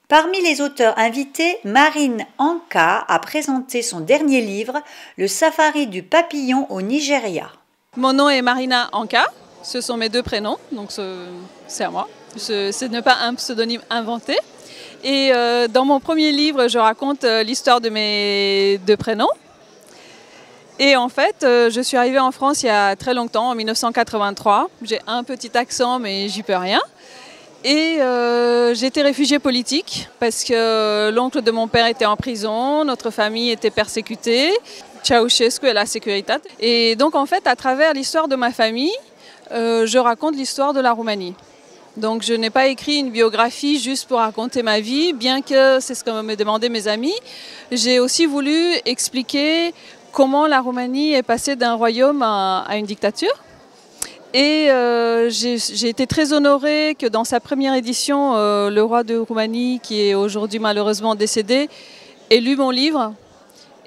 Parmi les auteurs invités, Marine Anka a présenté son dernier livre, Le safari du papillon au Nigeria. Mon nom est Marina Anka, ce sont mes deux prénoms, donc c'est à moi. Ce n'est pas un pseudonyme inventé. Et dans mon premier livre, je raconte l'histoire de mes deux prénoms. Et en fait, je suis arrivée en France il y a très longtemps, en 1983. J'ai un petit accent, mais j'y peux rien. Et j'étais réfugiée politique parce que l'oncle de mon père était en prison, notre famille était persécutée, Ceausescu et la Securitate. Et donc en fait, à travers l'histoire de ma famille, je raconte l'histoire de la Roumanie. Donc je n'ai pas écrit une biographie juste pour raconter ma vie, bien que c'est ce que me demandaient mes amis. J'ai aussi voulu expliquer comment la Roumanie est passée d'un royaume à une dictature. Et j'ai été très honorée que dans sa première édition, le roi de Roumanie, qui est aujourd'hui malheureusement décédé, ait lu mon livre.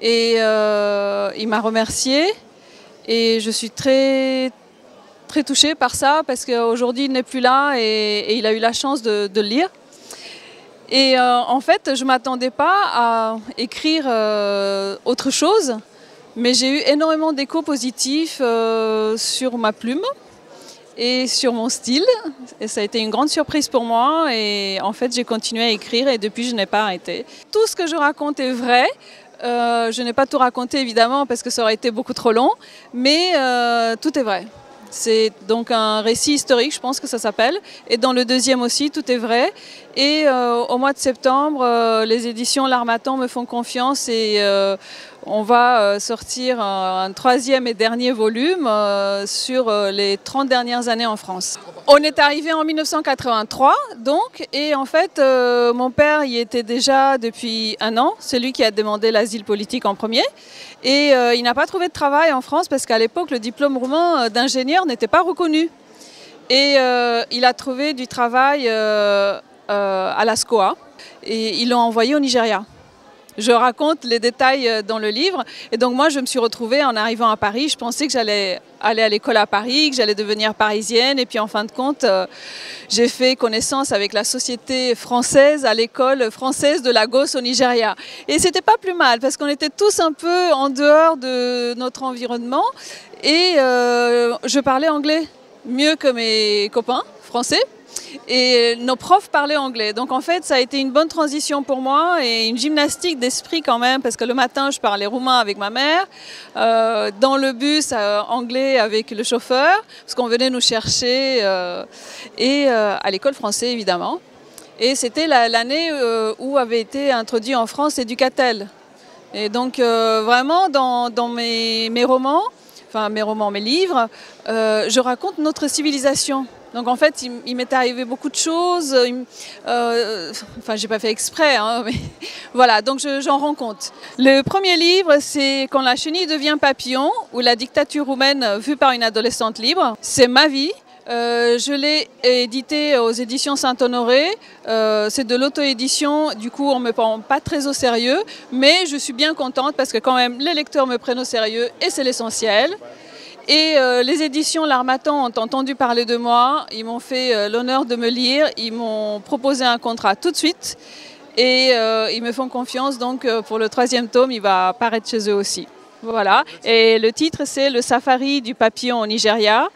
Et il m'a remerciée. Et je suis très touchée par ça, parce qu'aujourd'hui il n'est plus là et il a eu la chance de le lire. Et en fait, je ne m'attendais pas à écrire autre chose, mais j'ai eu énormément d'échos positifs sur ma plume et sur mon style. Et ça a été une grande surprise pour moi. Et en fait, j'ai continué à écrire et depuis, je n'ai pas arrêté. Tout ce que je raconte est vrai. Je n'ai pas tout raconté, évidemment, parce que ça aurait été beaucoup trop long. Mais tout est vrai. C'est donc un récit historique, je pense que ça s'appelle. Et dans le deuxième aussi, tout est vrai. Et au mois de septembre, les éditions L'Harmattan me font confiance et on va sortir un troisième et dernier volume sur les 30 dernières années en France. On est arrivé en 1983, donc, et en fait, mon père y était déjà depuis 1 an. C'est lui qui a demandé l'asile politique en premier. Et il n'a pas trouvé de travail en France parce qu'à l'époque, le diplôme roumain d'ingénieur n'était pas reconnu. Et il a trouvé du travail à la SCOA et ils l'ont envoyé au Nigeria. Je raconte les détails dans le livre. Et donc moi, je me suis retrouvée en arrivant à Paris. Je pensais que j'allais aller à l'école à Paris, que j'allais devenir parisienne. Et puis en fin de compte, j'ai fait connaissance avec la société française à l'école française de Lagos au Nigeria. Et c'était pas plus mal parce qu'on était tous un peu en dehors de notre environnement. Et je parlais anglais mieux que mes copains français. Et nos profs parlaient anglais. Donc en fait, ça a été une bonne transition pour moi et une gymnastique d'esprit quand même, parce que le matin, je parlais roumain avec ma mère, dans le bus, anglais avec le chauffeur, parce qu'on venait nous chercher, et à l'école française, évidemment. Et c'était l'année où avait été introduit en France Éducatel. Et donc vraiment, dans mes romans, enfin mes livres, je raconte notre civilisation. Donc en fait, il m'est arrivé beaucoup de choses, enfin j'ai pas fait exprès, hein, mais voilà, donc j'en rends compte. Le premier livre, c'est Quand la chenille devient papillon, ou la dictature roumaine vue par une adolescente libre. C'est ma vie. Je l'ai édité aux éditions Saint-Honoré, c'est de l'auto-édition, du coup on ne me prend pas très au sérieux, mais je suis bien contente parce que quand même les lecteurs me prennent au sérieux et c'est l'essentiel. Et les éditions L'Harmattan ont entendu parler de moi, ils m'ont fait l'honneur de me lire, ils m'ont proposé un contrat tout de suite et ils me font confiance, donc pour le 3e tome, il va apparaître chez eux aussi. Voilà, et le titre c'est Le safari du papillon au Nigeria,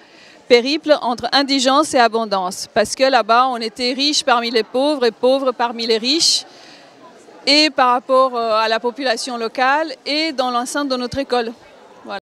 périple entre indigence et abondance, parce que là-bas on était riches parmi les pauvres et pauvres parmi les riches, et par rapport à la population locale et dans l'enceinte de notre école.